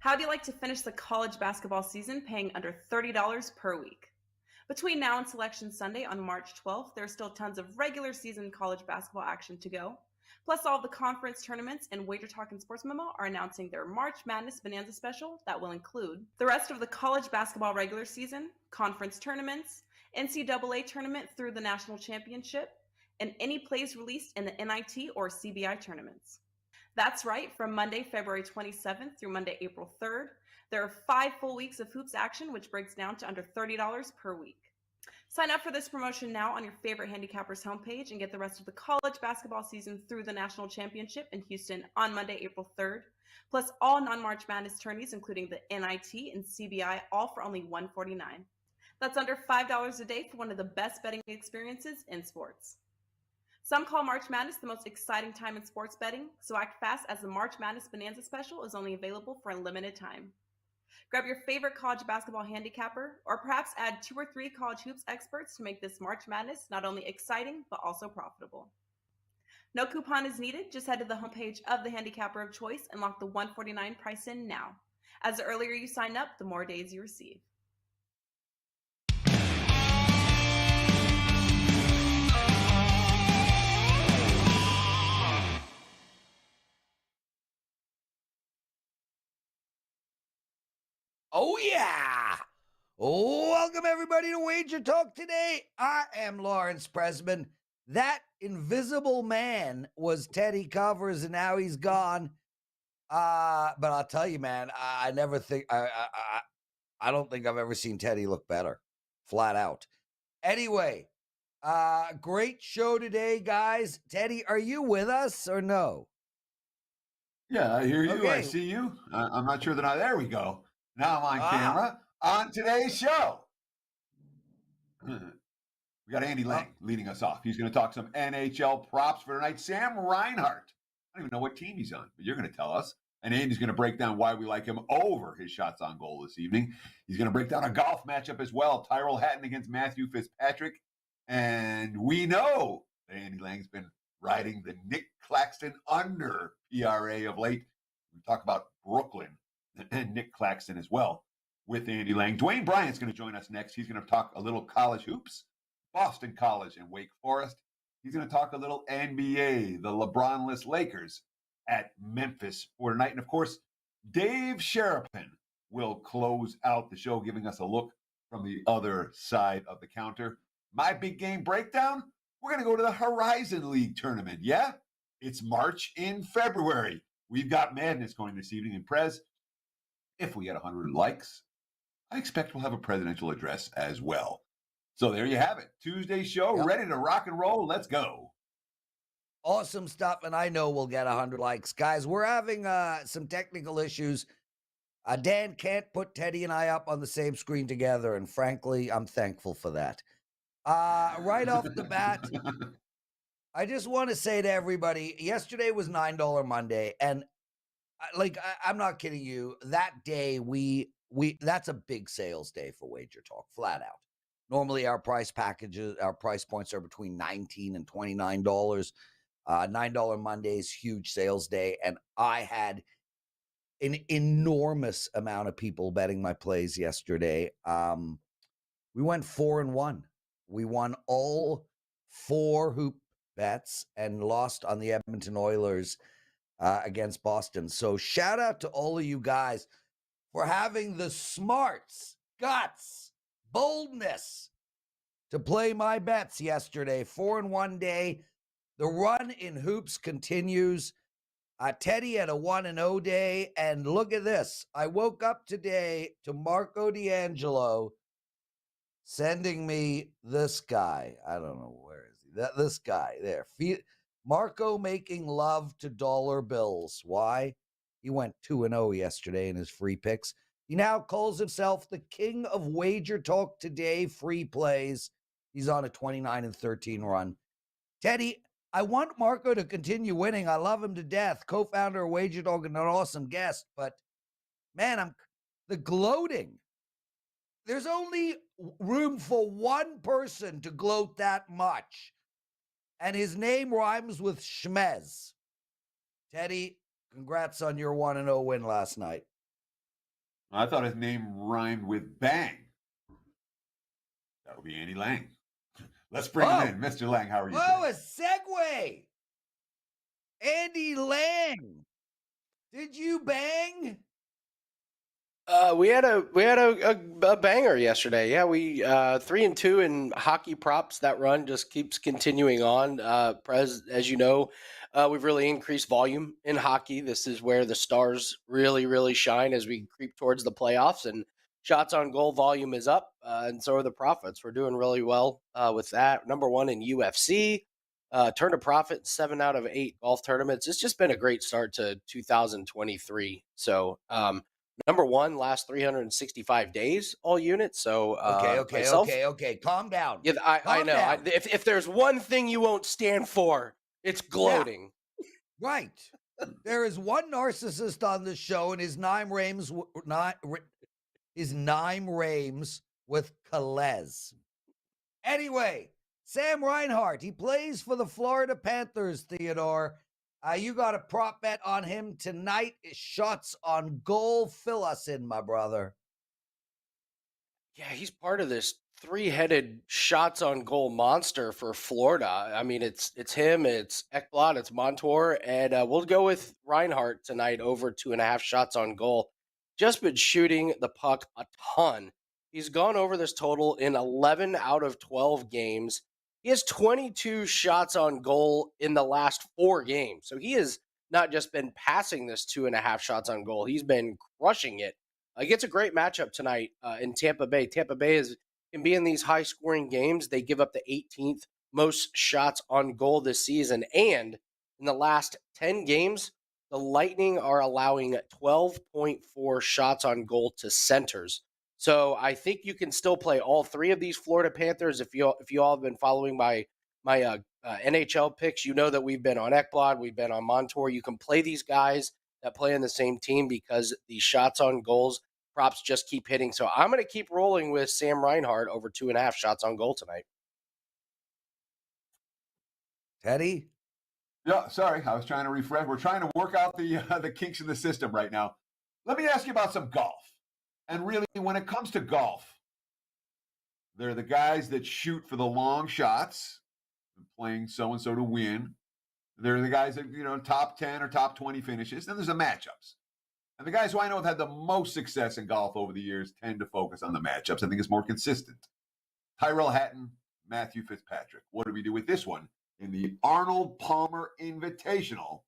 How do you like to finish the college basketball season paying under $30 per week? Between now and Selection Sunday on March 12th, there's still tons of regular season college basketball action to go. Plus, all of the conference tournaments and WagerTalk and Sports Memo are announcing their March Madness Bonanza special that will include the rest of the college basketball regular season, conference tournaments, NCAA tournament through the national championship, and any plays released in the NIT or CBI tournaments. That's right, from Monday, February 27th through Monday, April 3rd, there are 5 full weeks of hoops action, which breaks down to under $30 per week. Sign up for this promotion now on your favorite handicappers homepage and get the rest of the college basketball season through the national championship in Houston on Monday, April 3rd, plus all non-March Madness tourneys, including the NIT and CBI, all for only $149. That's under $5 a day for one of the best betting experiences in sports. Some call March Madness the most exciting time in sports betting, so act fast as the March Madness Bonanza special is only available for a limited time. Grab your favorite college basketball handicapper, or perhaps add 2 or 3 college hoops experts to make this March Madness not only exciting, but also profitable. No coupon is needed, just head to the homepage of the handicapper of choice and lock the $149 price in now. As the earlier you sign up, the more days you receive. Oh, yeah. Welcome, everybody, to WagerTalk Today. I am Lawrence Pressman. That invisible man was Teddy Covers, and now he's gone. But I'll tell you, man, I don't think I've ever seen Teddy look better, flat out. Anyway, great show today, guys. Teddy, are you with us or no? Yeah, I hear you. Okay. I see you. I'm not sure that there we go. Now I'm on camera on today's show. We got Andy Lang leading us off. He's going to talk some NHL props for tonight. Sam Reinhart. I don't even know what team he's on, but you're going to tell us. And Andy's going to break down why we like him over his shots on goal this evening. He's going to break down a golf matchup as well. Tyrell Hatton against Matthew Fitzpatrick. And we know that Andy Lang's been riding the Nick Claxton under PRA of late. We talk about Brooklyn and Nick Claxton as well with Andy Lang. Dwayne Bryant's going to join us next. He's going to talk a little college hoops, Boston College and Wake Forest. He's going to talk a little NBA, the LeBron-less Lakers at Memphis for tonight. And, of course, Dave Sharapan will close out the show, giving us a look from the other side of the counter. My big game breakdown, we're going to go to the Horizon League tournament. Yeah, it's March in February. We've got madness going this evening in Prez. If we get 100 likes, I expect we'll have a presidential address as well. So there you have it. Tuesday show, ready to rock and roll. Let's go. Awesome stuff, and I know we'll get 100 likes. Guys, we're having some technical issues. Dan can't put Teddy and I up on the same screen together, and frankly, I'm thankful for that. Right off the bat, I just want to say to everybody, yesterday was $9 Monday, and I'm not kidding you. That day, that's a big sales day for WagerTalk, flat out. Normally, our price points are between $19 and $29. $9 Mondays, huge sales day, and I had an enormous amount of people betting my plays yesterday. We went 4-1. We won all 4 hoop bets and lost on the Edmonton Oilers against Boston. So shout out to all of you guys for having the smarts, guts, boldness to play my bets yesterday. 4-1 day. The run in hoops continues. Teddy had a 1-0 day, and look at this. I woke up today to Marco D'Angelo sending me this guy. I don't know, where is he? This guy there. Marco making love to dollar bills. Why? He went 2-0 yesterday in his free picks. He now calls himself the king of WagerTalk Today free plays. He's on a 29-13 run. Teddy, I want Marco to continue winning. I love him to death. Co-founder of WagerTalk and an awesome guest. But, man, the gloating. There's only room for one person to gloat that much. And his name rhymes with Schmez. Teddy, congrats on your 1-0 win last night. I thought his name rhymed with bang. That would be Andy Lang. Let's bring him in. Mr. Lang, how are you Oh, today? a segue. Andy Lang. Did you bang? We had a banger yesterday. Yeah, we 3-2 in hockey props. That run just keeps continuing on. Prez, as you know, we've really increased volume in hockey. This is where the stars really shine as we creep towards the playoffs. And shots on goal volume is up, and so are the profits. We're doing really well with that. Number one in UFC. Turned a profit 7 out of 8 golf tournaments. It's just been a great start to 2023. So. Number one, last 365 days, all units. So Okay. Calm down. Yeah, I know. Down. If there's one thing you won't stand for, it's gloating. Yeah, right. There is one narcissist on this show, and his name rhymes with Calais. Anyway, Sam Reinhart, he plays for the Florida Panthers, Theodore. You got a prop bet on him tonight. Shots on goal. Fill us in, my brother. Yeah, he's part of this three-headed shots on goal monster for Florida. I mean, it's him, it's Ekblad, it's Montour, and we'll go with Reinhart tonight over 2.5 shots on goal. Just been shooting the puck a ton. He's gone over this total in 11 out of 12 games. He has 22 shots on goal in the last 4 games. So he has not just been passing this 2.5 shots on goal. He's been crushing it. He gets a great matchup tonight in Tampa Bay. Tampa Bay can be in these high-scoring games. They give up the 18th most shots on goal this season. And in the last 10 games, the Lightning are allowing 12.4 shots on goal to centers. So I think you can still play all 3 of these Florida Panthers. If you all have been following my NHL picks, you know that we've been on Ekblad, we've been on Montour. You can play these guys that play in the same team because the shots on goals props just keep hitting. So I'm going to keep rolling with Sam Reinhart over 2.5 shots on goal tonight. Teddy? Yeah, sorry. I was trying to refresh. We're trying to work out the kinks in the system right now. Let me ask you about some golf. And really, when it comes to golf, they're the guys that shoot for the long shots, playing so-and-so to win. They're the guys that, top 10 or top 20 finishes. Then there's the matchups. And the guys who I know have had the most success in golf over the years tend to focus on the matchups. I think it's more consistent. Tyrell Hatton, Matthew Fitzpatrick. What do we do with this one in the Arnold Palmer Invitational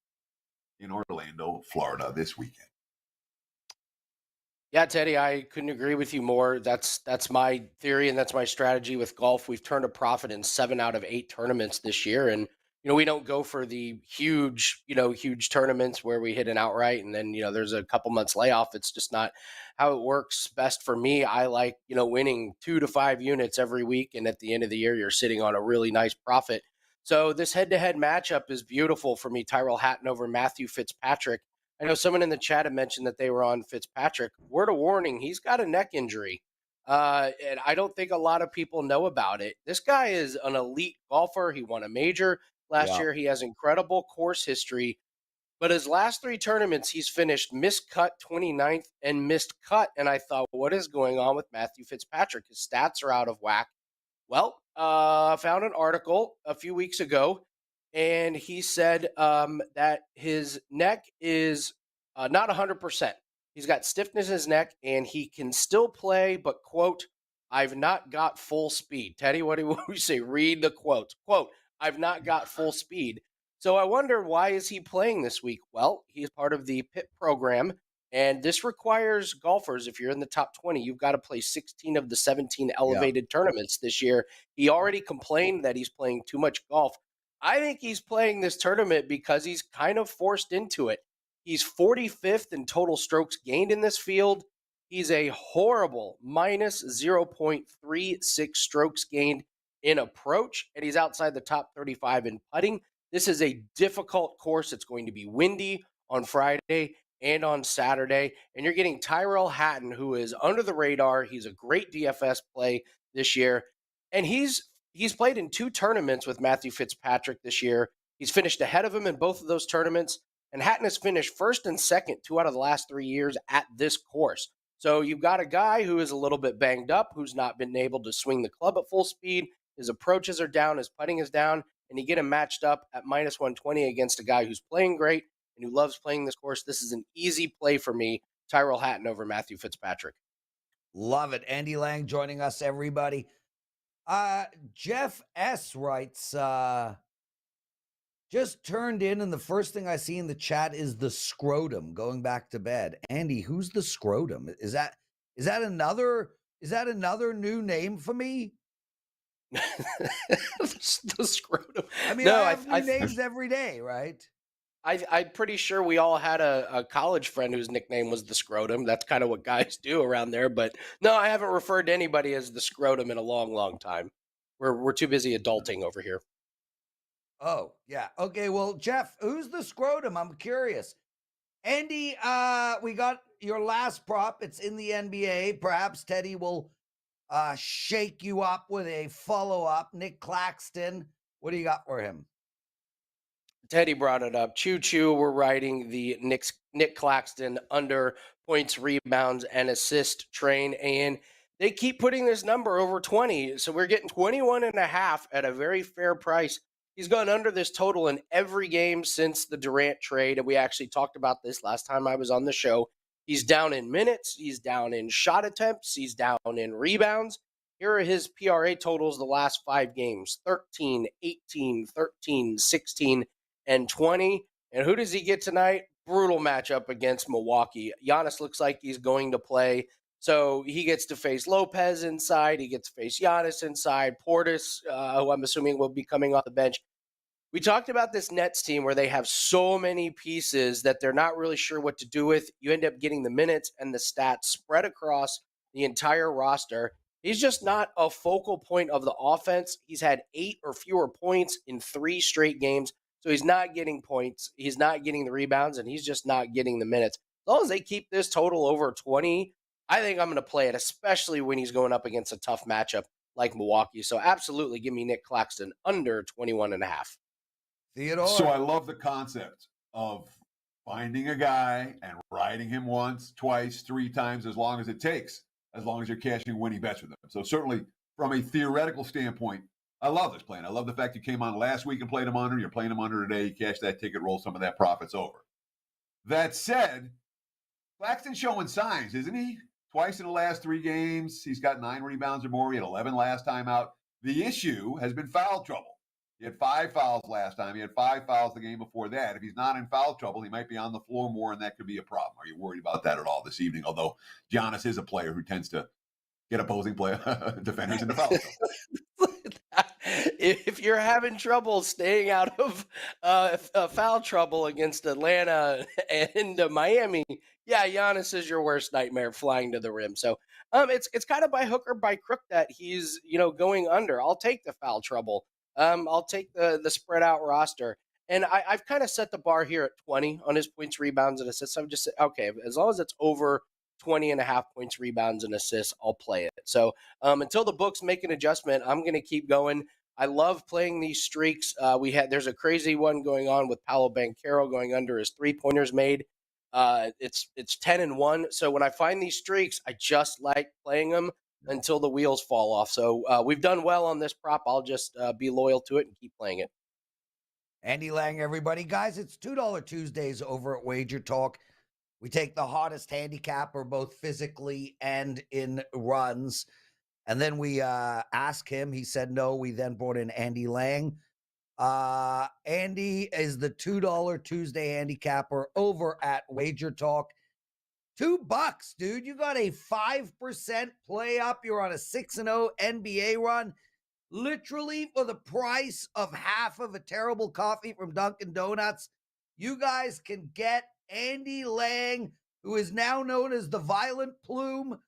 in Orlando, Florida this weekend? Yeah, Teddy, I couldn't agree with you more. That's my theory and that's my strategy with golf. We've turned a profit in 7 out of 8 tournaments this year. And, we don't go for the huge tournaments where we hit an outright and then, there's a couple months layoff. It's just not how it works best for me. I like, winning 2 to 5 units every week. And at the end of the year, you're sitting on a really nice profit. So this head-to-head matchup is beautiful for me. Tyrell Hatton over Matthew Fitzpatrick. I know someone in the chat had mentioned that they were on Fitzpatrick. Word of warning, he's got a neck injury. And I don't think a lot of people know about it. This guy is an elite golfer. He won a major last year. He has incredible course history. But his last 3 tournaments, he's finished miscut 29th and missed cut. And I thought, what is going on with Matthew Fitzpatrick? His stats are out of whack. Well, I found an article a few weeks ago, and he said that his neck is not 100%. He's got stiffness in his neck, and he can still play, but, quote, I've not got full speed. Teddy, what do we say? Read the quote. Quote, I've not got full speed. So I wonder, why is he playing this week? Well, he's part of the PIP program, and this requires golfers, if you're in the top 20, you've got to play 16 of the 17 elevated tournaments this year. He already complained that he's playing too much golf. I think he's playing this tournament because he's kind of forced into it. He's 45th in total strokes gained in this field. He's a horrible minus 0.36 strokes gained in approach, and he's outside the top 35 in putting. This is a difficult course. It's going to be windy on Friday and on Saturday, and you're getting Tyrell Hatton, who is under the radar. He's a great DFS play this year, and he's played in 2 tournaments with Matthew Fitzpatrick this year. He's finished ahead of him in both of those tournaments, and Hatton has finished first and second 2 out of the last 3 years at this course. So you've got a guy who is a little bit banged up, who's not been able to swing the club at full speed. His approaches are down, his putting is down, and you get him matched up at minus 120 against a guy who's playing great and who loves playing this course. This is an easy play for me. Tyrell Hatton over Matthew Fitzpatrick. Love it. Andy Lang joining us, everybody. Jeff S. writes, just turned in, and the first thing I see in the chat is the scrotum going back to bed. Andy, who's the scrotum? Is that another new name for me? The scrotum. I mean, no, I have new names every day, right? I'm pretty sure we all had a college friend whose nickname was the scrotum. That's kind of what guys do around there. But no, I haven't referred to anybody as the scrotum in a long, long time. We're too busy adulting over here. Oh, yeah. Okay, well, Jeff, who's the scrotum? I'm curious. Andy, we got your last prop. It's in the NBA. Perhaps Teddy will shake you up with a follow-up. Nick Claxton, what do you got for him? Teddy brought it up. Choo-choo, we're riding the Nick Claxton under points, rebounds, and assist train. And they keep putting this number over 20. So we're getting 21.5 at a very fair price. He's gone under this total in every game since the Durant trade. And we actually talked about this last time I was on the show. He's down in minutes. He's down in shot attempts. He's down in rebounds. Here are his PRA totals the last 5 games: 13, 18, 13, 16, and 20. And who does he get tonight? Brutal matchup against Milwaukee. Giannis looks like he's going to play. So he gets to face Lopez inside. He gets to face Giannis inside. Portis, who I'm assuming will be coming off the bench. We talked about this Nets team where they have so many pieces that they're not really sure what to do with. You end up getting the minutes and the stats spread across the entire roster. He's just not a focal point of the offense. He's had 8 or fewer points in 3 straight games. So he's not getting points. He's not getting the rebounds, and he's just not getting the minutes. As long as they keep this total over 20, I think I'm going to play it, especially when he's going up against a tough matchup like Milwaukee. So absolutely give me Nick Claxton under 21.5. Theodore. So I love the concept of finding a guy and riding him once, twice, 3 times, as long as it takes, as long as you're cashing winning bets with them. So certainly from a theoretical standpoint, I love this plan. I love the fact you came on last week and played him under. You're playing him under today. You cash that ticket, roll some of that profits over. That said, Claxton's showing signs, isn't he? Twice in the last 3 games. He's got 9 rebounds or more. He had 11 last time out. The issue has been foul trouble. He had 5 fouls last time. He had 5 fouls the game before that. If he's not in foul trouble, he might be on the floor more, and that could be a problem. Are you worried about that at all this evening? Although Giannis is a player who tends to get opposing defenders into foul trouble. If you're having trouble staying out of foul trouble against Atlanta and Miami, yeah, Giannis is your worst nightmare flying to the rim. So it's kind of by hook or by crook that he's going under. I'll take the foul trouble. I'll take the spread out roster. And I've kind of set the bar here at 20 on his points, rebounds, and assists. I've just said, okay, as long as it's over 20.5 points, rebounds, and assists, I'll play it. So until the books make an adjustment, I'm going to keep going. I love playing these streaks. There's a crazy one going on with Paolo Banchero going under his 3-pointers made. It's 10-1. So when I find these streaks, I just like playing them until the wheels fall off. So we've done well on this prop. I'll just be loyal to it and keep playing it. Andy Lang, everybody. Guys, it's $2 Tuesdays over at WagerTalk. We take the hottest handicapper, both physically and in runs. And then we ask him. He said no. We then brought in Andy Lang. Andy is the $2 Tuesday handicapper over at WagerTalk. $2, dude. You got a 5% play up. You're on a 6-0 NBA run. Literally for the price of half of a terrible coffee from Dunkin' Donuts. You guys can get Andy Lang, who is now known as the Violent Plume.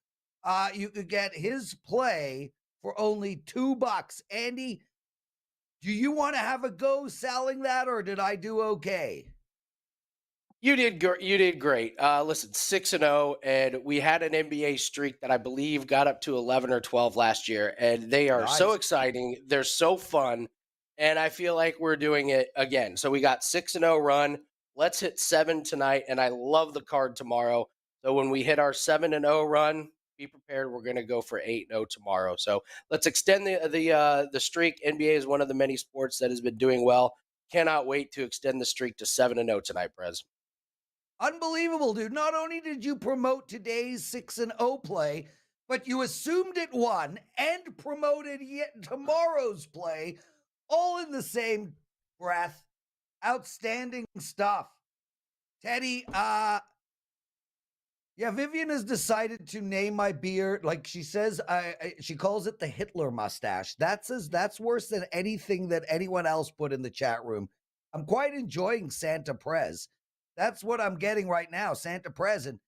You could get his play for only $2. Andy, do you want to have a go selling that, or did I do okay? You did great. Listen, 6-0, and we had an NBA streak that I believe got up to 11 or 12 last year, and they are so exciting. They're so fun, and I feel like we're doing it again. So we got 6-0 run. Let's hit 7 tonight, and I love the card tomorrow. So when we hit our 7-0 run, be prepared. We're going to go for 8-0 tomorrow. So let's extend the streak. NBA is one of the many sports that has been doing well. Cannot wait to extend the streak to 7-0 tonight, Prez. Unbelievable, dude. Not only did you promote today's 6-0 play, but you assumed it won and promoted yet tomorrow's play, all in the same breath. Outstanding stuff. Teddy, Vivian has decided to name my beard, like she says, she calls it the Hitler mustache. That's worse than anything that anyone else put in the chat room. I'm quite enjoying Santa Prez. That's what I'm getting right now, Santa Prez. And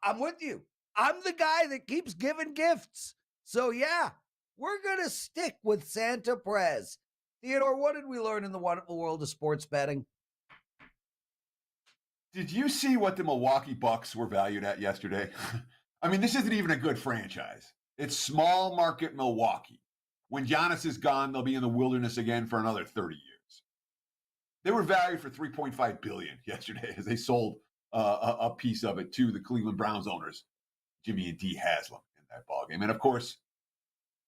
I'm with you. I'm the guy that keeps giving gifts. So yeah, we're going to stick with Santa Prez. Theodore, what did we learn in the wonderful world of sports betting? Did you see what the Milwaukee Bucks were valued at yesterday? I mean, this isn't even a good franchise. It's small market Milwaukee. When Giannis is gone, they'll be in the wilderness again for another 30 years. They were valued for $3.5 billion yesterday as they sold a piece of it to the Cleveland Browns owners, Jimmy and Dee Haslam, in that ballgame. And of course,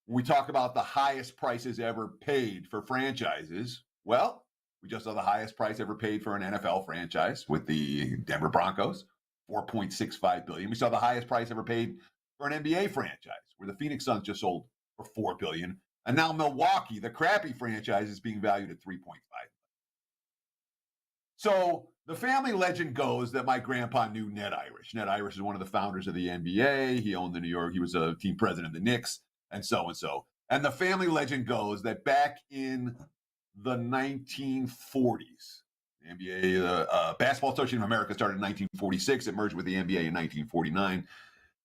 when we talk about the highest prices ever paid for franchises, well, we just saw the highest price ever paid for an NFL franchise with the Denver Broncos, $4.65 billion. We saw the highest price ever paid for an NBA franchise, where the Phoenix Suns just sold for $4 billion. And now Milwaukee, the crappy franchise, is being valued at $3.5 billion. So the family legend goes that my grandpa knew Ned Irish. Ned Irish is one of the founders of the NBA. He owned he was a team president of the Knicks, and so and so. And the family legend goes that back in the 1940s, the NBA, Basketball Association of America started in 1946. It merged with the NBA in 1949.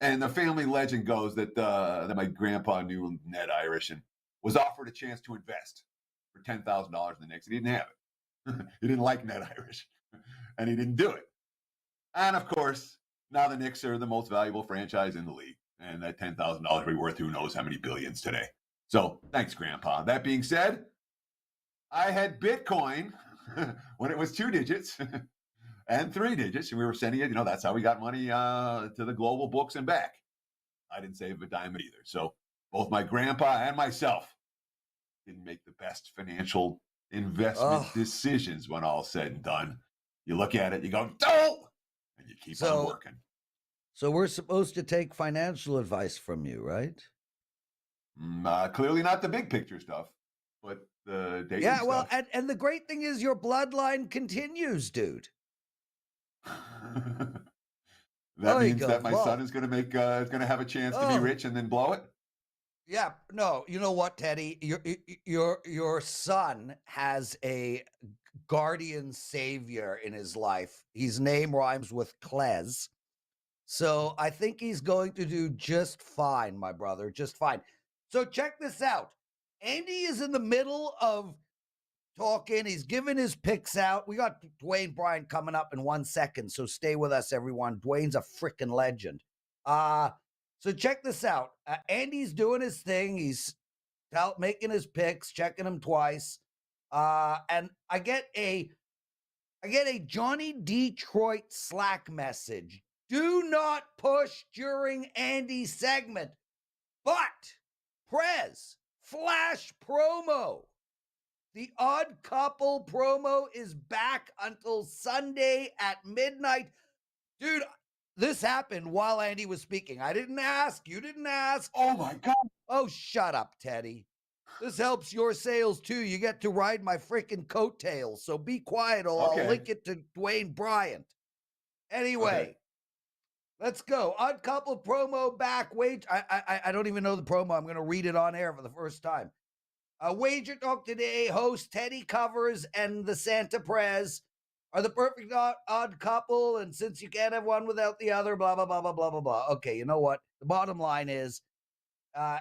And the family legend goes that my grandpa knew Ned Irish and was offered a chance to invest for $10,000 in the Knicks, and he didn't have it. He didn't like Ned Irish, and he didn't do it. And of course, now the Knicks are the most valuable franchise in the league, and that $10,000 will be worth who knows how many billions today. So thanks, Grandpa. That being said, I had Bitcoin when it was 2 digits and 3 digits, and we were sending it. That's how we got money to the global books and back. I didn't save a dime either. So both my grandpa and myself didn't make the best financial investment decisions when all said and done. You look at it, you go, don't, and you keep on working. So we're supposed to take financial advice from you, right? Clearly not the big picture stuff, but the daily stuff. Well, and the great thing is your bloodline continues, dude. That means that my son is going to have a chance to be rich and then blow it. Yeah, no, you know what, Teddy? Your son has a guardian savior in his life. His name rhymes with Klez. So I think he's going to do just fine, my brother, just fine. So check this out. Andy is in the middle of talking. He's giving his picks out. We got Dwayne Bryant coming up in 1 second, so stay with us, everyone. Dwayne's a freaking legend. So check this out. Andy's doing his thing. He's making his picks, checking them twice. And I get a Johnny Detroit Slack message. Do not push during Andy's segment. But Prez, flash promo. The Odd Couple promo is back until Sunday at midnight. Dude, this happened while Andy was speaking. I didn't ask. You didn't ask. Oh, my God. Oh, shut up, Teddy. This helps your sales, too. You get to ride my freaking coattails. So be quiet or I'll link it to Dwayne Bryant. Anyway, let's go. Odd Couple promo back. I don't even know the promo. I'm going to read it on air for the first time. WagerTalk Today host Teddy Covers and the Santa Prez are the perfect odd couple, and since you can't have one without the other, blah, blah, blah, blah, blah, blah, blah. Okay, you know what? The bottom line is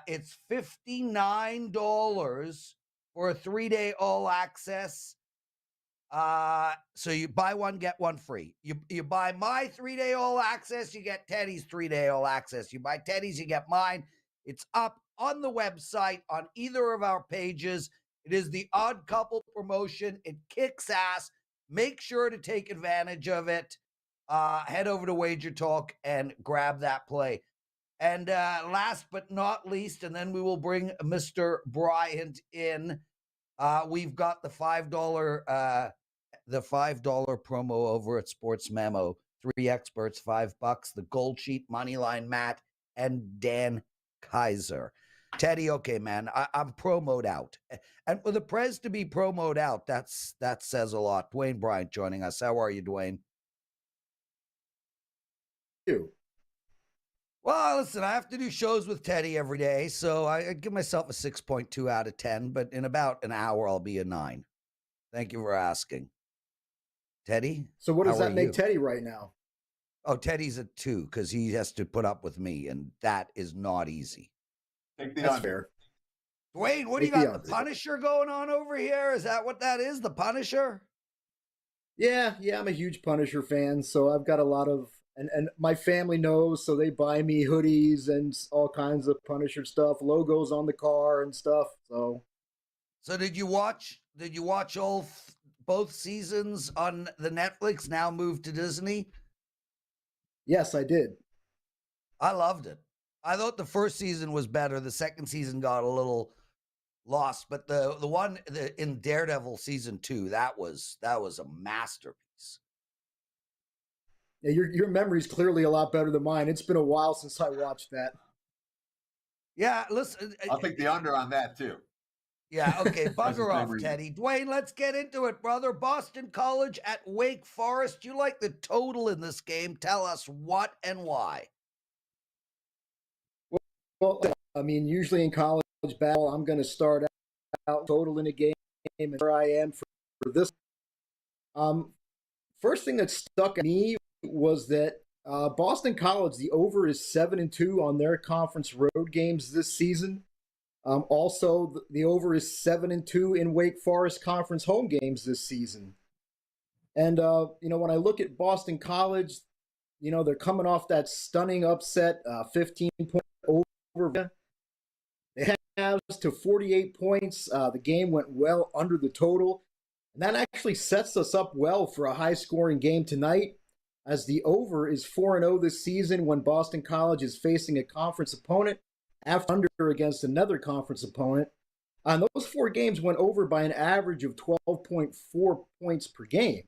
it's $59 for a 3-day all-access. So you buy one, get one free. You buy my 3-day all-access, you get Teddy's 3-day all-access. You buy Teddy's, you get mine. It's up on the website on either of our pages. It is the Odd Couple promotion. It kicks ass. Make sure to take advantage of it. head over to WagerTalk and grab that play. And last but not least, and then we will bring Mr. Bryant in. We've got the $5 promo over at Sports Memo. 3 experts, $5. The Gold Sheet, Moneyline Matt, and Dan Kaiser. Teddy, okay, man, I'm promoed out. And for the Prez to be promoted out, that says a lot. Dwayne Bryant joining us. How are you, Dwayne? You. Well, listen, I have to do shows with Teddy every day, so I give myself a 6.2 out of 10, but in about an hour, I'll be a 9. Thank you for asking. Teddy? So what does how that are make you? Teddy right now? Oh, Teddy's a 2 because he has to put up with me, and that is not easy. Take the That's under. fair. Dwayne, what do you Take the got? The under. Punisher going on over here? Is that what that is? The Punisher? Yeah, I'm a huge Punisher fan, so I've got a lot of and my family knows, so they buy me hoodies and all kinds of Punisher stuff, logos on the car and stuff. So did you watch both seasons on the Netflix, now moved to Disney? yes, I did. I loved it. I thought the first season was better. The second season got a little lost, but the one in Daredevil season 2, that was a masterpiece. Yeah, your memory's clearly a lot better than mine. It's been a while since I watched that. Yeah, listen. I'll take the under on that too. Yeah, okay, That's the bugger same off, reason. Teddy. Dwayne, let's get into it, brother. Boston College at Wake Forest. You like the total in this game. Tell us what and why. Well, I mean, usually in college battle, I'm going to start out total in a game, and here I am for this. First thing that stuck at me was that Boston College, the over is 7-2 on their conference road games this season. Also, the over is 7-2 in Wake Forest conference home games this season. And when I look at Boston College, they're coming off that stunning upset, 15-point over. They have to 48 points. The game went well under the total. And that actually sets us up well for a high-scoring game tonight, as the over is 4-0 this season when Boston College is facing a conference opponent, after under against another conference opponent. And those 4 games went over by an average of 12.4 points per game.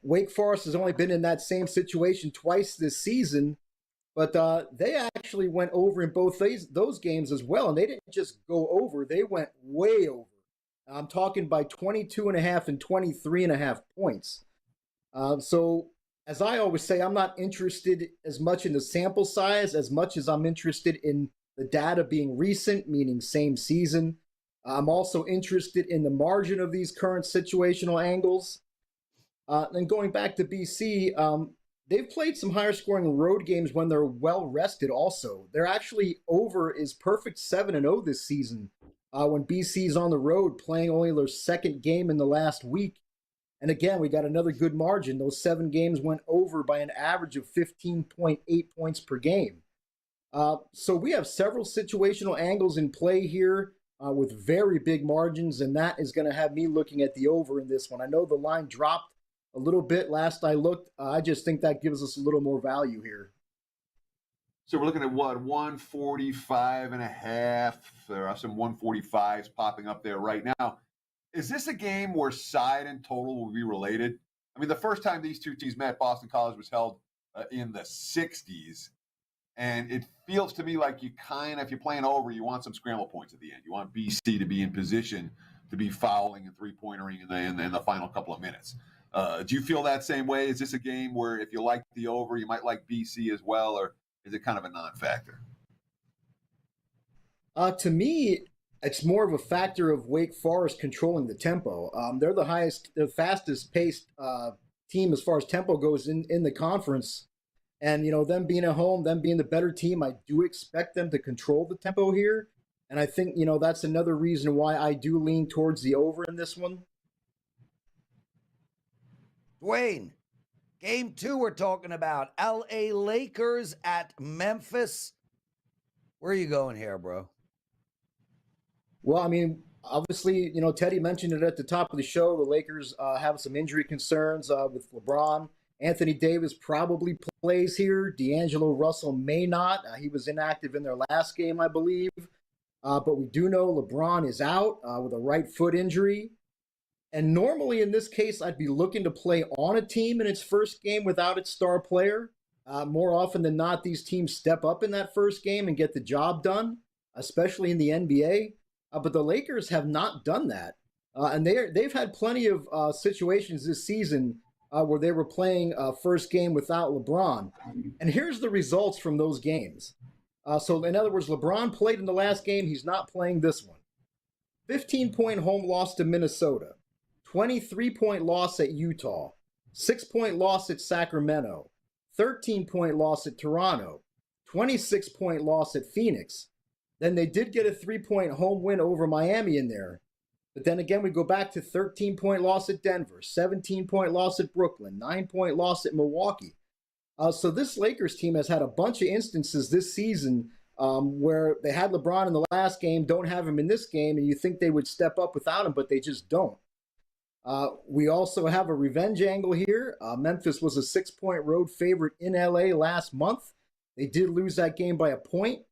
Wake Forest has only been in that same situation twice this season, but they actually went over in both those games as well. And they didn't just go over, they went way over. I'm talking by 22.5 and 23.5 points. So, as I always say, I'm not interested as much in the sample size as much as I'm interested in the data being recent, meaning same season. I'm also interested in the margin of these current situational angles. And going back to BC, they've played some higher scoring road games when they're well rested also. They're actually over is perfect 7-0 this season when BC's on the road playing only their second game in the last week. And again, we got another good margin. Those 7 games went over by an average of 15.8 points per game. So we have several situational angles in play here with very big margins, and that is going to have me looking at the over in this one. I know the line dropped a little bit last I looked. I just think that gives us a little more value here. So we're looking at what, 145 and a half. There are some 145s popping up there right now. Is this a game where side and total will be related? I mean, the first time these two teams met, Boston College was held in the 60s. And it feels to me like if you're playing over, you want some scramble points at the end. You want BC to be in position to be fouling and three-pointering in the final couple of minutes. Do you feel that same way? Is this a game where if you like the over, you might like BC as well, or is it kind of a non-factor? To me, it's more of a factor of Wake Forest controlling the tempo. They're the fastest paced team as far as tempo goes in the conference. And, them being at home, them being the better team, I do expect them to control the tempo here. And I think, that's another reason why I do lean towards the over in this one. Dwayne, game 2 we're talking about. LA Lakers at Memphis. Where are you going here, bro? Well, I mean, obviously, Teddy mentioned it at the top of the show. The Lakers have some injury concerns with LeBron, Anthony Davis probably plays here. D'Angelo Russell may not. He was inactive in their last game, I believe. But we do know LeBron is out with a right foot injury. And normally in this case, I'd be looking to play on a team in its first game without its star player. More often than not, these teams step up in that first game and get the job done, especially in the NBA. But the Lakers have not done that. And they've had plenty of situations this season where they were playing first game without LeBron. And here's the results from those games. So in other words, LeBron played in the last game. He's not playing this one. 15-point home loss to Minnesota. 23-point loss at Utah. 6-point loss at Sacramento. 13-point loss at Toronto. 26-point loss at Phoenix. Then they did get a 3-point home win over Miami in there. But then again, we go back to 13-point loss at Denver, 17-point loss at Brooklyn, 9-point loss at Milwaukee. So this Lakers team has had a bunch of instances this season where they had LeBron in the last game, don't have him in this game, and you think they would step up without him, but they just don't. We also have a revenge angle here. Memphis was a 6-point road favorite in LA last month. They did lose that game by a point.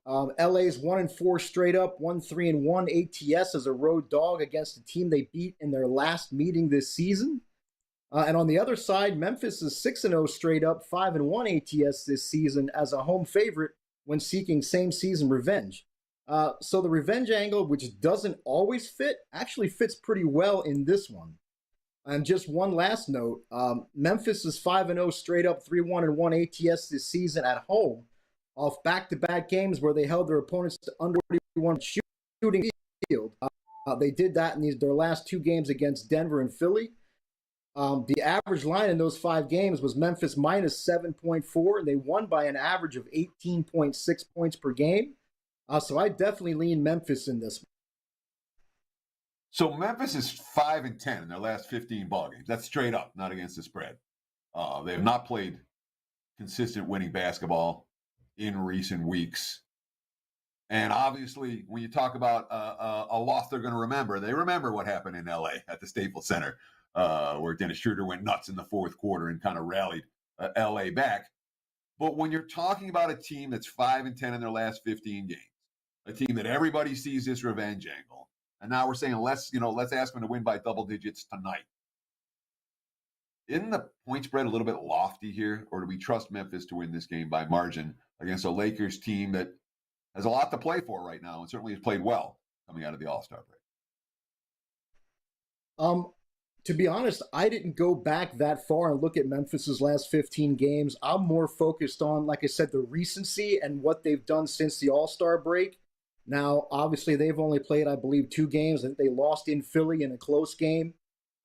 LA's 1-4 straight up, 1-3-1 ATS as a road dog against a team they beat in their last meeting this season. And on the other side, Memphis is 6-0 straight up, 5-1 ATS this season as a home favorite when seeking same season revenge. So the revenge angle, which doesn't always fit, actually fits pretty well in this one. And just one last note, Memphis is 5-0 straight up, 3-1-1 ATS this season at home, off back-to-back games where they held their opponents to under 41 shooting field. They did that in their last two games against Denver and Philly. The average line in those 5 games was Memphis minus 7.4, and they won by an average of 18.6 points per game. So I definitely lean Memphis in this one. So Memphis is 5-10 in their last 15 ball games. That's straight up, not against the spread. They have not played consistent winning basketball in recent weeks. And obviously, when you talk about a loss they're going to remember, they remember what happened in LA at the Staples Center, where Dennis Schroeder went nuts in the fourth quarter and kind of rallied LA back. But when you're talking about a team that's 5-10 in their last 15 games, a team that everybody sees this revenge angle, and now we're saying let's ask them to win by double digits tonight. Isn't the point spread a little bit lofty here, or do we trust Memphis to win this game by margin against a Lakers team that has a lot to play for right now and certainly has played well coming out of the All-Star break? To be honest, I didn't go back that far and look at Memphis's last 15 games. I'm more focused on, like I said, the recency and what they've done since the All-Star break. Now, obviously, they've only played, I believe, 2 games. They lost in Philly in a close game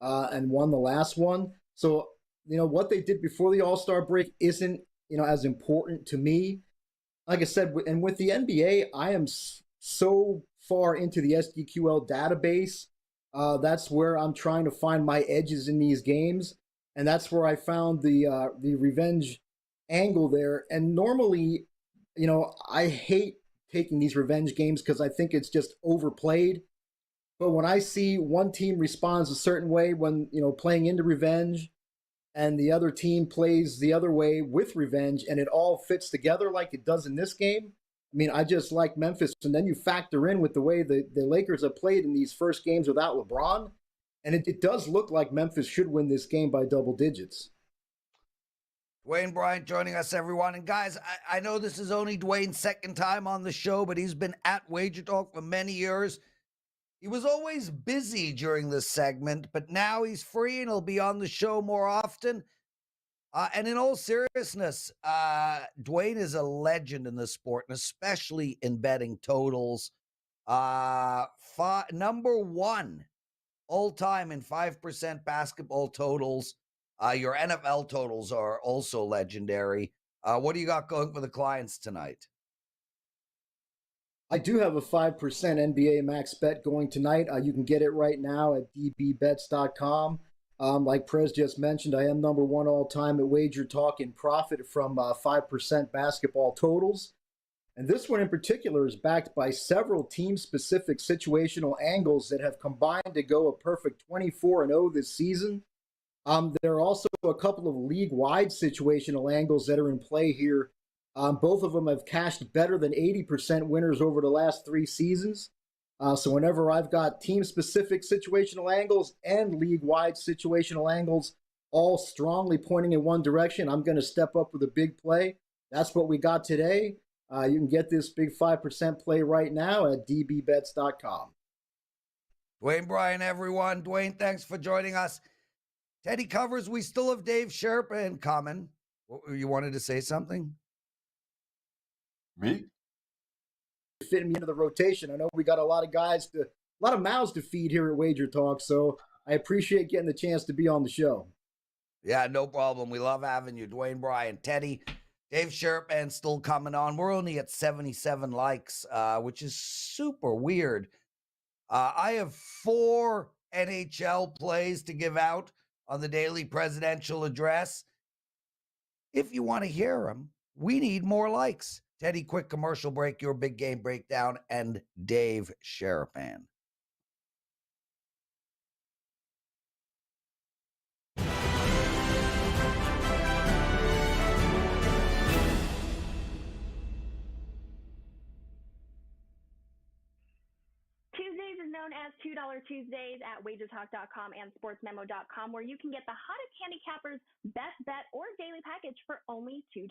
and won the last one. So, what they did before the All-Star break isn't, as important to me. Like I said, and with the NBA, I am so far into the SDQL database. That's where I'm trying to find my edges in these games. And that's where I found the revenge angle there. And normally, I hate taking these revenge games because I think it's just overplayed. But when I see one team responds a certain way when, playing into revenge, and the other team plays the other way with revenge, and it all fits together like it does in this game, I just like Memphis. And then you factor in with the way the Lakers have played in these first games without LeBron, and it does look like Memphis should win this game by double digits. Dwayne Bryant joining us, everyone. And guys, I know this is only Dwayne's second time on the show, but he's been at WagerTalk for many years. He was always busy during this segment, but now he's free and he'll be on the show more often. And in all seriousness, Dwayne is a legend in the sport, and especially in betting totals. Number 1 all-time in 5% basketball totals. Your NFL totals are also legendary. What do you got going for the clients tonight? I do have a 5% NBA max bet going tonight. You can get it right now at dbbets.com. Like Prez just mentioned, I am number 1 all time at WagerTalk in profit from 5% basketball totals. And this one in particular is backed by several team-specific situational angles that have combined to go a perfect 24-0 this season. There are also a couple of league-wide situational angles that are in play here. Both of them have cashed better than 80% winners over the last 3 seasons. So whenever I've got team-specific situational angles and league-wide situational angles all strongly pointing in one direction, I'm going to step up with a big play. That's what we got today. You can get this big 5% play right now at dbbets.com. Dwayne Bryant, everyone. Dwayne, thanks for joining us. Teddy covers. We still have Dave Sharapan in common. You wanted to say something? Me? Fitting me into the rotation. I know we got a lot of mouths to feed here at Wager Talk, so I appreciate getting the chance to be on the show. Yeah, no problem. We love having you. Dwayne Bryant, Teddy, Dave Sharapan still coming on. We're only at 77 likes, which is super weird. I have 4 NHL plays to give out on the daily presidential address. If you want to hear them, we need more likes. Teddy, quick commercial break, your big game breakdown, and Dave Sharapan. Tuesdays is known as $2 Tuesdays at WagerTalk.com and SportsMemo.com, where you can get the hottest handicappers' best bet or daily package for only $2.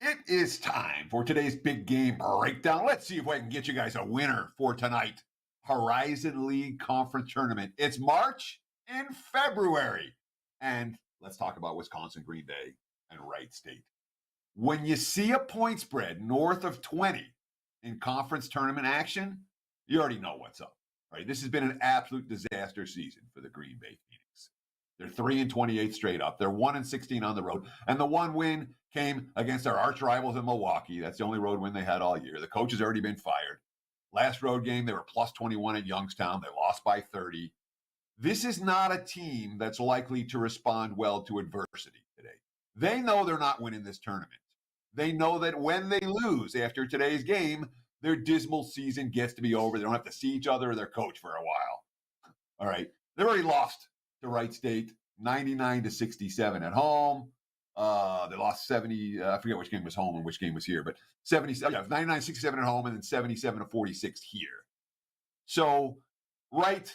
It is time for today's big game breakdown. Let's see if I can get you guys a winner for tonight. Horizon League Conference Tournament. It's March and February. And let's talk about Wisconsin, Green Bay, and Wright State. When you see a point spread north of 20 in conference tournament action, you already know what's up. Right? This has been an absolute disaster season for the Green Bay Phoenix. They're 3-28 straight up. They're 1-16 on the road. And the one win came against our arch rivals in Milwaukee. That's the only road win they had all year. The coach has already been fired. Last road game, they were plus 21 at Youngstown. They lost by 30. This is not a team that's likely to respond well to adversity today. They know they're not winning this tournament. They know that when they lose after today's game, their dismal season gets to be over. They don't have to see each other or their coach for a while. All right. They've already lost to Wright State 99-67 at home. They lost 70. I forget which game was home and which game was here, but 99-67 at home and then 77-46 here. So Wright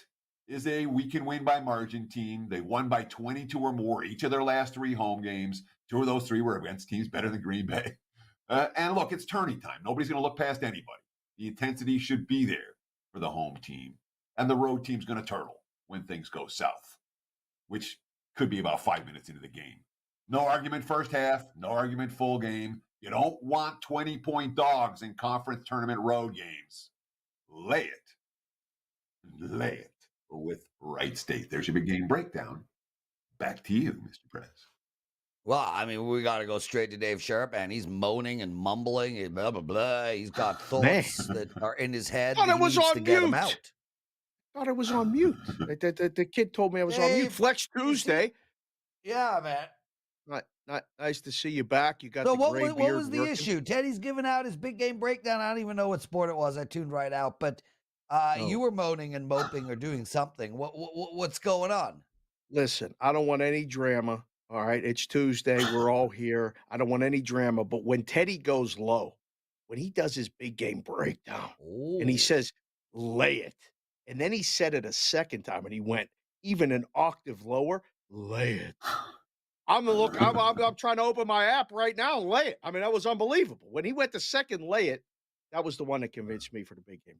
is a we can win by margin team. They won by 22 or more each of their last 3 home games. 2 of those 3 were against teams better than Green Bay. And look, it's tourney time. Nobody's going to look past anybody. The intensity should be there for the home team. And the road team's going to turtle when things go south, which could be about 5 minutes into the game. No argument first half, no argument full game. You don't want 20-point dogs in conference tournament road games. Lay it with Wright State. There's your big game breakdown. Back to you, Mr. Prez. Well, I mean, we got to go straight to Dave Sharapan. He's moaning and mumbling and blah, blah, blah. He's got thoughts that are in his head. Thought He it was needs on to get them mute. out. Thought I was on mute. The kid told me I was on mute. Dave, Flex Tuesday. Yeah, man. Not nice to see you back. You got So the gray what beard was the working. issue? Teddy's giving out his big game breakdown. I don't even know what sport it was. I tuned right out. But you were moaning and moping or doing something. What's going on? Listen, I don't want any drama. All right, it's Tuesday. We're all here. I don't want any drama. But when Teddy goes low, when he does his big game breakdown, and he says, lay it. And then he said it a second time, and he went even an octave lower, lay it. I'm trying to open my app right now and lay it. I mean, that was unbelievable. When he went to second lay it, that was the one that convinced me for the big game.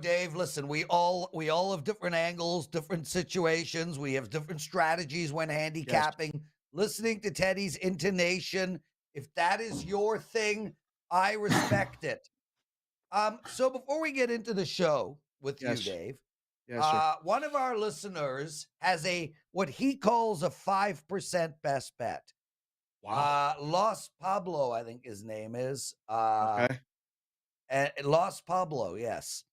Dave, listen, we all have different angles, different situations. We have different strategies when handicapping. Yes. Listening to Teddy's intonation, if that is your thing, I respect it. So before we get into the show with you, Dave, one of our listeners has what he calls a 5% best bet. Wow. Los Pablo, I think his name is. Okay. Los Pablo, yes.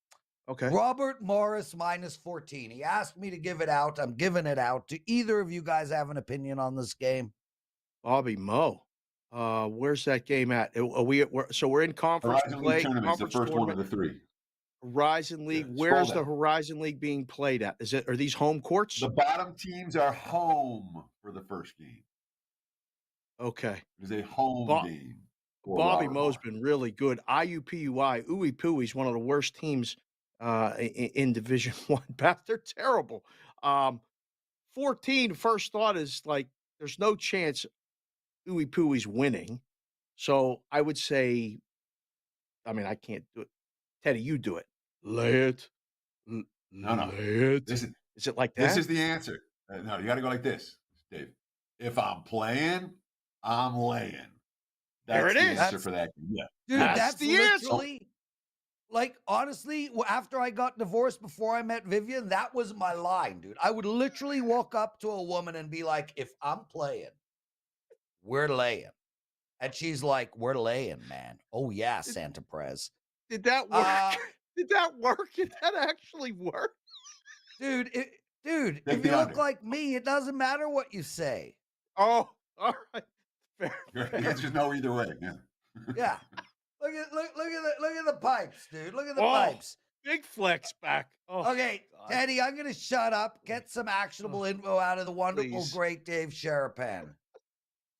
Okay. Robert Morris -14. He asked me to give it out. I'm giving it out. Do either of you guys have an opinion on this game? Bobby Moe. Where's that game at? We're in conference Horizon play. League tournaments, the Conference first one of tournament. the three. Horizon League. Yeah, Where's scroll the down. Horizon League being played at? Are these home courts? The bottom teams are home for the first game. Okay. It is a home Bo- game. for Bobby Robert Moe's Moore. been really good. IUPUI, Ooey Pooey's one of the worst teams in Division One. They're terrible. 14, first thought is like there's no chance Ooey Pooey's winning. So I would say, I mean, I can't do it. Teddy, you do it. Lay it. No. Lay it. This is Is it like that? this is the answer. No, you got to go like this, Dave. If I'm playing, I'm laying. There That's it the is. answer for that. Yeah. Dude, That's that's the answer. literally, like, honestly, after I got divorced, before I met Vivian, that was my line, dude. I would literally walk up to a woman and be like, if I'm playing, we're laying. And she's like, we're laying, man. Oh, yeah, Santa Prez. Did that work? Did that work? Did that actually work? Dude, Take if the you look under. like me, it doesn't matter what you say. Oh, all right. Fair. The answer's no either way. Yeah. Yeah. Look at the pipes, dude. Look at the Oh. pipes. Big flex back. Oh, Okay, God. Teddy, I'm gonna shut up. Get some actionable info out of the wonderful, Please. great Dave Sharapan.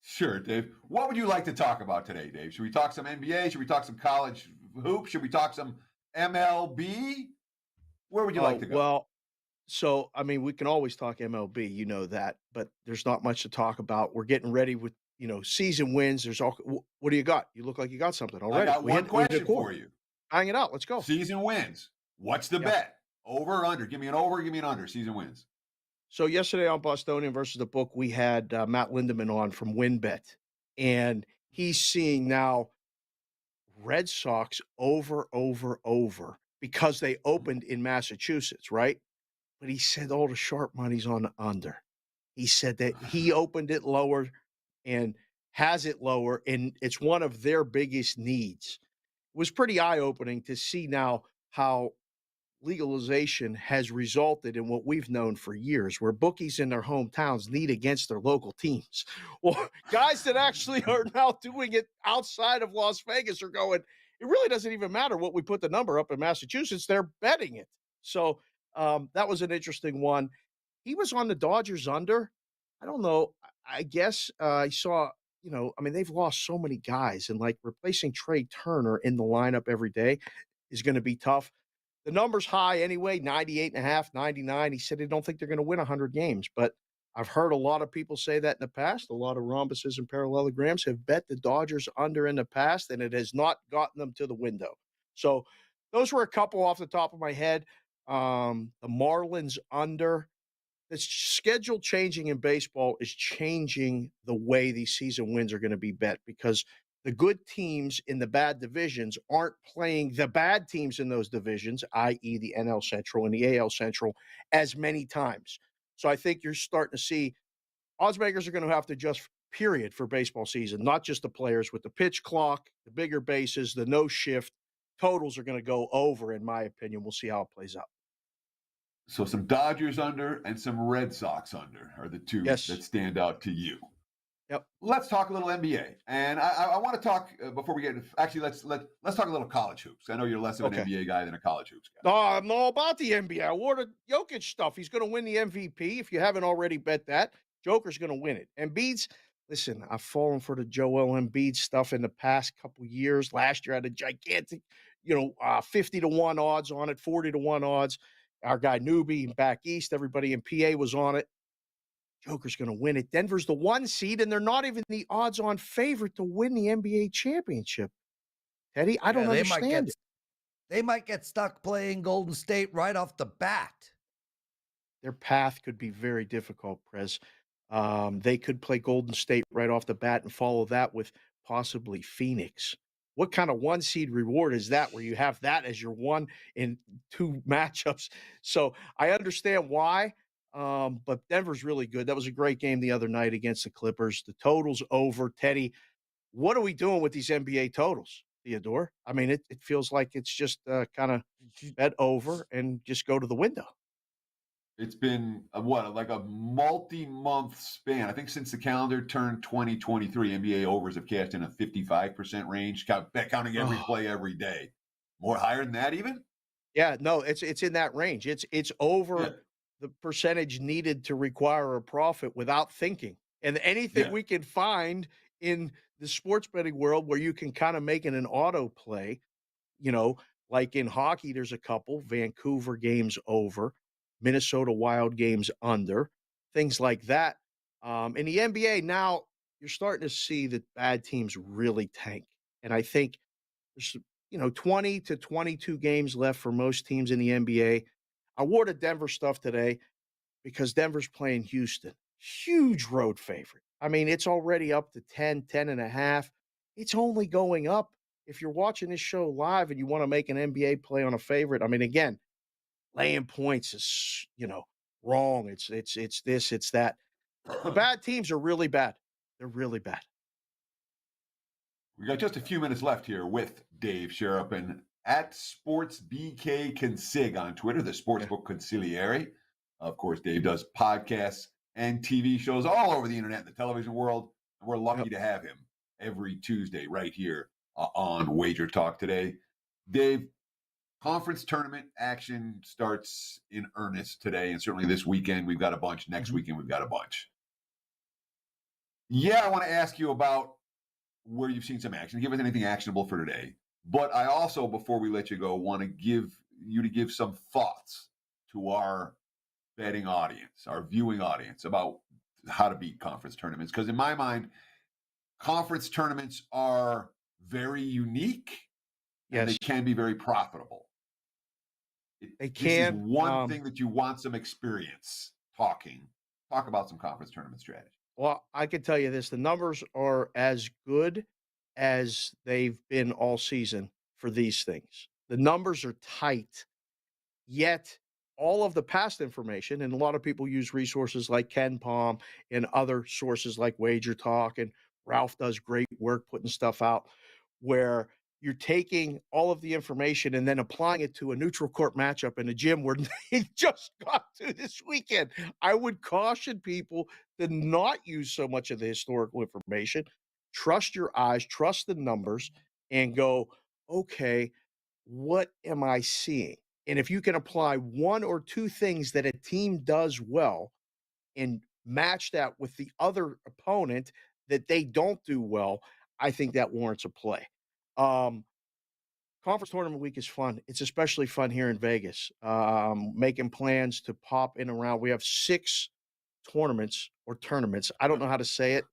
Sure, Dave. What would you like to talk about today, Dave? Should we talk some NBA? Should we talk some college hoops? Should we talk some MLB? Where would you like to go? Well, so I mean, we can always talk MLB, you know that, but there's not much to talk about. We're getting ready with season wins. There's all. What do you got? You look like you got something already. I got one question for you. Hang it out. Let's go. Season wins. What's the bet? Over or under? Give me an over. Give me an under. Season wins. So yesterday on Bostonian versus the Book, we had Matt Lindemann on from WinBet, and he's seeing now Red Sox over because they opened in Massachusetts, right? But he said all the sharp money's on the under. He said that he opened it lower and has it lower, and it's one of their biggest needs. It was pretty eye-opening to see now how legalization has resulted in what we've known for years, where bookies in their hometowns need against their local teams. Well, guys that actually are now doing it outside of Las Vegas are going, it really doesn't even matter what we put the number up in Massachusetts. They're betting it. So that was an interesting one. He was on the Dodgers under. I don't know. I guess I saw, I mean, they've lost so many guys, and like replacing Trey Turner in the lineup every day is going to be tough. The number's high anyway, 98.5, 99. He said they don't think they're going to win 100 games, but I've heard a lot of people say that in the past. A lot of rhombuses and parallelograms have bet the Dodgers under in the past, and it has not gotten them to the window. So those were a couple off the top of my head. The Marlins under. The schedule changing in baseball is changing the way these season wins are going to be bet, because the good teams in the bad divisions aren't playing the bad teams in those divisions, i.e. the NL Central and the AL Central, as many times. So I think you're starting to see odds makers are going to have to adjust, period, for baseball season, not just the players. With the pitch clock, the bigger bases, the no shift, totals are going to go over, in my opinion. We'll see how it plays out. So some Dodgers under and some Red Sox under are the two that stand out to you. Yep. Let's talk a little NBA, and I want to talk before we get. Actually, let's talk a little college hoops. I know you're less of an NBA guy than a college hoops guy. No, I'm all about the NBA. I wore the Jokic stuff. He's going to win the MVP. If you haven't already bet that, Joker's going to win it. Embiid's, listen, I've fallen for the Joel Embiid stuff in the past couple years. Last year I had a gigantic, 50-1 odds on it, 40-1 odds. Our guy Newbie back east, everybody in PA was on it. Joker's going to win it. Denver's the 1 seed, and they're not even the odds-on favorite to win the NBA championship. Teddy, I don't understand it. They might get stuck playing Golden State right off the bat. Their path could be very difficult, Prez. They could play Golden State right off the bat and follow that with possibly Phoenix. What kind of 1 seed reward is that, where you have that as your 1 in 2 matchups? So I understand why, but Denver's really good. That was a great game the other night against the Clippers. The total's over. Teddy, what are we doing with these NBA totals? Theodore. I mean, it feels like it's just kind of bet over and just go to the window. It's been like a multi-month span. I think since the calendar turned 2023, NBA overs have cashed in a 55% range, counting every play every day. More higher than that, even? Yeah, no, it's in that range. It's over the percentage needed to require a profit without thinking. And anything we can find in the sports betting world where you can kind of make it an auto play, like in hockey, there's a couple Vancouver games over, Minnesota Wild games under, things like that. In the NBA now, you're starting to see that bad teams really tank. And I think there's 20 to 22 games left for most teams in the NBA. I wore the Denver stuff today because Denver's playing Houston. Huge road favorite. I mean, it's already up to 10 and a half. It's only going up. If you're watching this show live and you want to make an NBA play on a favorite, I mean, again, laying points is, wrong. It's this, it's that. The bad teams are really bad. They're really bad. We got just a few minutes left here with Dave Sharapan at SportsBKConsig on Twitter, the Sportsbook Consigliere. Of course, Dave does podcasts and TV shows all over the internet and the television world. And we're lucky to have him every Tuesday right here on WagerTalk Today. Dave, conference tournament action starts in earnest today. And certainly this weekend, we've got a bunch. Next weekend, we've got a bunch. I want to ask you about where you've seen some action. Give us anything actionable for today. But I also, before we let you go, want to give some thoughts to our betting audience, our viewing audience, about how to beat conference tournaments. Because in my mind, conference tournaments are very unique and they can be very profitable. This is one thing that you want some experience talk about some conference tournament strategy. Well, I can tell you this, the numbers are as good as they've been all season for these things. The numbers are tight, yet all of the past information, and a lot of people use resources like Ken Palm and other sources like WagerTalk, and Ralph does great work putting stuff out where you're taking all of the information and then applying it to a neutral court matchup in a gym where they just got to this weekend. I would caution people to not use so much of the historical information. Trust your eyes, trust the numbers, and go, okay, what am I seeing? And if you can apply one or two things that a team does well and match that with the other opponent that they don't do well, I think that warrants a play. Conference tournament week is fun. It's especially fun here in Vegas. Making plans to pop in around. We have 6 tournaments or tournaments. I don't know how to say it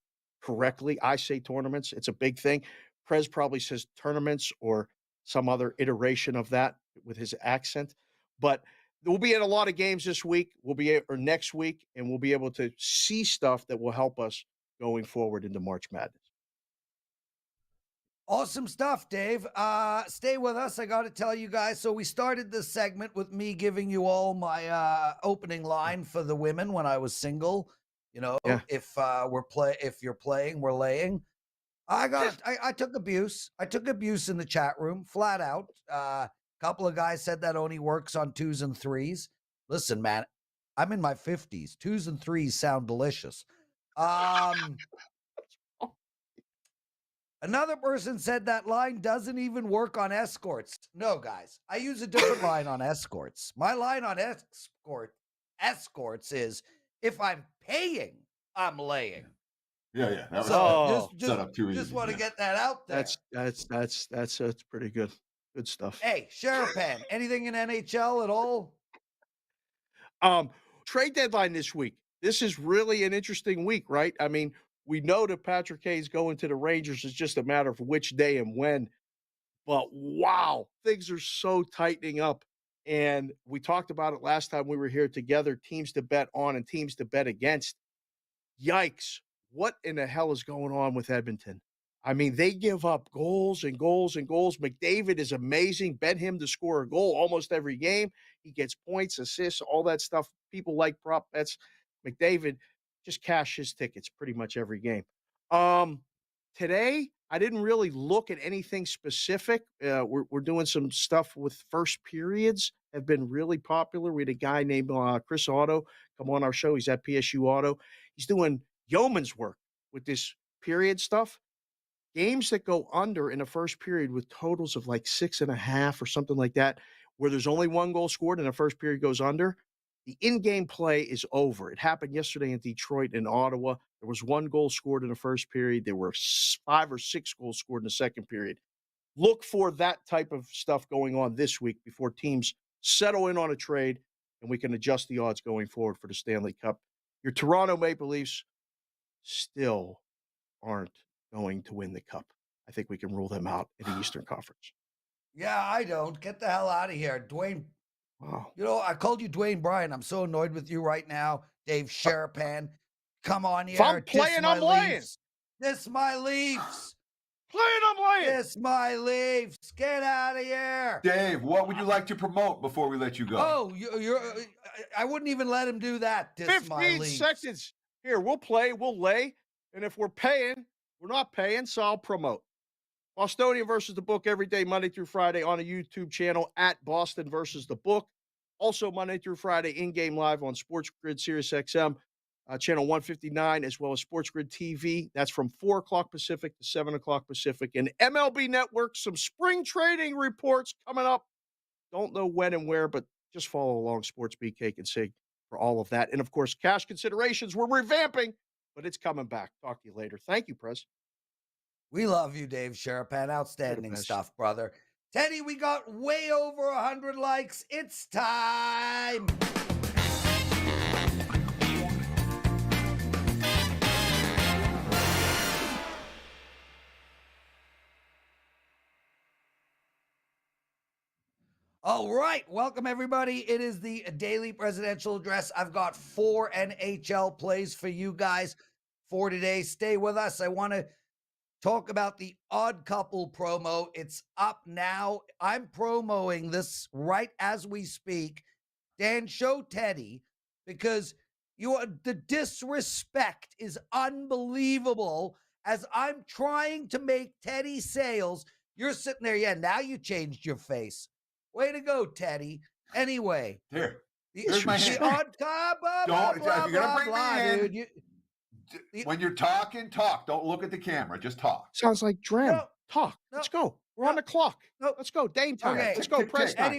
correctly. I say tournaments. It's a big thing. Prez probably says tournaments or some other iteration of that with his accent. But we'll be in a lot of games this week. Or next week, and we'll be able to see stuff that will help us going forward into March Madness. Awesome stuff, Dave. Stay with us. I got to tell you guys. So we started this segment with me giving you all my opening line for the women when I was single. If you're playing, we're laying. I took abuse. I took abuse in the chat room, flat out. A couple of guys said that only works on 2s and 3s. Listen, man, I'm in my 50s. 2s and 3s sound delicious. Another person said that line doesn't even work on escorts. No, guys, I use a different line on escorts. My line on escorts is if I'm paying, I'm laying. Yeah. That was set up too easy. Just want to get that out there. That's pretty good. Good stuff. Hey, Sharapan, anything in NHL at all? Trade deadline this week. This is really an interesting week, right? I mean, we know that Patrick Kay's going to the Rangers. It's just a matter of which day and when. But wow, things are so tightening up. And we talked about it last time we were here together, teams to bet on and teams to bet against. Yikes. What in the hell is going on with Edmonton? I mean, they give up goals and goals and goals. McDavid is amazing. Bet him to score a goal almost every game. He gets points, assists, all that stuff. People like prop bets. McDavid just cash his tickets pretty much every game. today, I didn't really look at anything specific. We're doing some stuff with first periods have been really popular. We had a guy named Chris Otto come on our show. He's at PSU Auto. He's doing yeoman's work with this period stuff. Games that go under in the first period with totals of like 6.5 or something like that, where there's only one goal scored and the first period goes under, the in-game play is over. It happened yesterday in Detroit and Ottawa. There was one goal scored in the first period. There were 5 or 6 goals scored in the second period. Look for that type of stuff going on this week before teams settle in on a trade and we can adjust the odds going forward for the Stanley Cup. Your Toronto Maple Leafs still aren't going to win the cup. I think we can rule them out in the Eastern Conference. Yeah, I don't. Get the hell out of here. Dwayne. Wow. You know, I called you Dwayne Bryant. I'm so annoyed with you right now. Dave Sharapan. Come on here. If I'm playing, I'm laying. This my Leafs. Playing, I'm laying. This my Leafs. Get out of here. Dave, what would you like to promote before we let you go? Oh, I wouldn't even let him do that. This 15 my Leafs. seconds. Here, we'll play, we'll lay. And if we're paying, we're not paying, so I'll promote. Bostonian versus the Book every day, Monday through Friday on a YouTube channel at Boston versus the Book. Also Monday through Friday, in-game live on Sports Grid Sirius XM, channel 159, as well as Sports Grid TV. That's from 4 o'clock Pacific to 7 o'clock Pacific. And MLB Network, some spring trading reports coming up. Don't know when and where, but just follow along Sports Beat Cake and Sig for all of that. And, of course, cash considerations, we're revamping, but it's coming back. Talk to you later. Thank you, Prez. We love you, Dave Sharapan. Outstanding stuff, brother. Teddy, we got way over 100 likes. It's time. All right. Welcome, everybody. It is the daily presidential address. I've got 4 NHL plays for you guys for today. Stay with us. I want to talk about the Odd Couple promo. It's up now. I'm promoting this right as we speak. Dan, show Teddy, because the disrespect is unbelievable. As I'm trying to make Teddy sales, you're sitting there. Yeah, now you changed your face. Way to go, Teddy. Anyway, here's my hand. Odd Couple. If you're gonna bring me in, dude, when you're talking, talk. Don't look at the camera. Just talk. Sounds like Dram. No, talk. no, Let's go. We're no, on the clock. no. Let's go. Dame time. Okay. Let's go. Press time.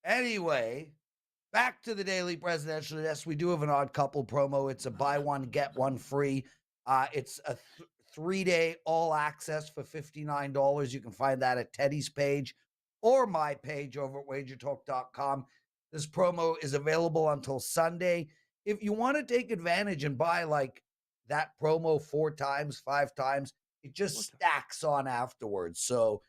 Anyway, back to the daily presidential address. We do have an Odd Couple promo. It's a buy one, get one free. It's a 3-day all access for $59. You can find that at Teddy's page or my page over at WagerTalk.com. This promo is available until Sunday. If you want to take advantage and buy like that promo 4 times, 5 times, it just stacks on afterwards. So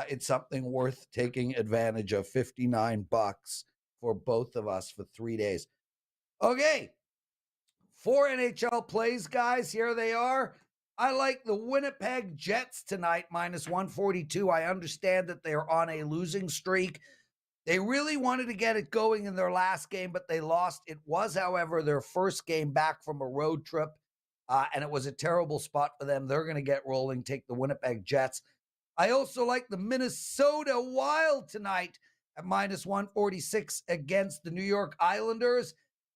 it's something worth taking advantage of. $59 for both of us for 3 days. Okay. 4 NHL plays, guys. Here they are. I like the Winnipeg Jets tonight, -142. I understand that they're on a losing streak. They really wanted to get it going in their last game, but they lost. It was, however, their first game back from a road trip, and it was a terrible spot for them. They're going to get rolling, take the Winnipeg Jets. I also like the Minnesota Wild tonight at -146 against the New York Islanders.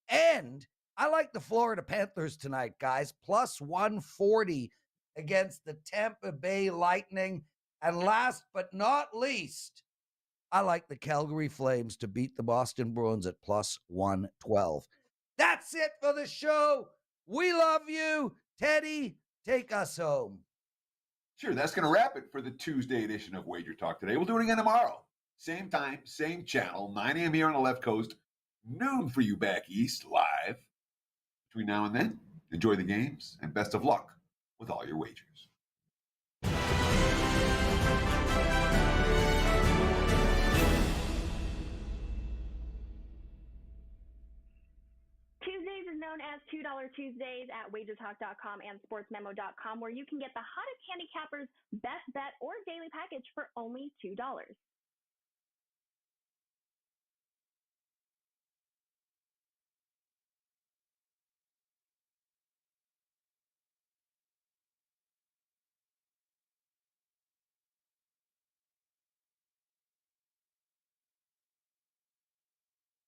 And I like the Florida Panthers tonight, guys, +140 against the Tampa Bay Lightning. And last but not least, I like the Calgary Flames to beat the Boston Bruins at +112. That's it for the show. We love you. Teddy, take us home. Sure, that's going to wrap it for the Tuesday edition of Wager Talk Today. We'll do it again tomorrow. Same time, same channel, 9 a.m. here on the left coast, noon for you back east, live. Between now and then, enjoy the games and best of luck with all your wagers. Tuesdays is known as $2 Tuesdays at WagerTalk.com and SportsMemo.com, where you can get the hottest handicappers, best bet, or daily package for only $2.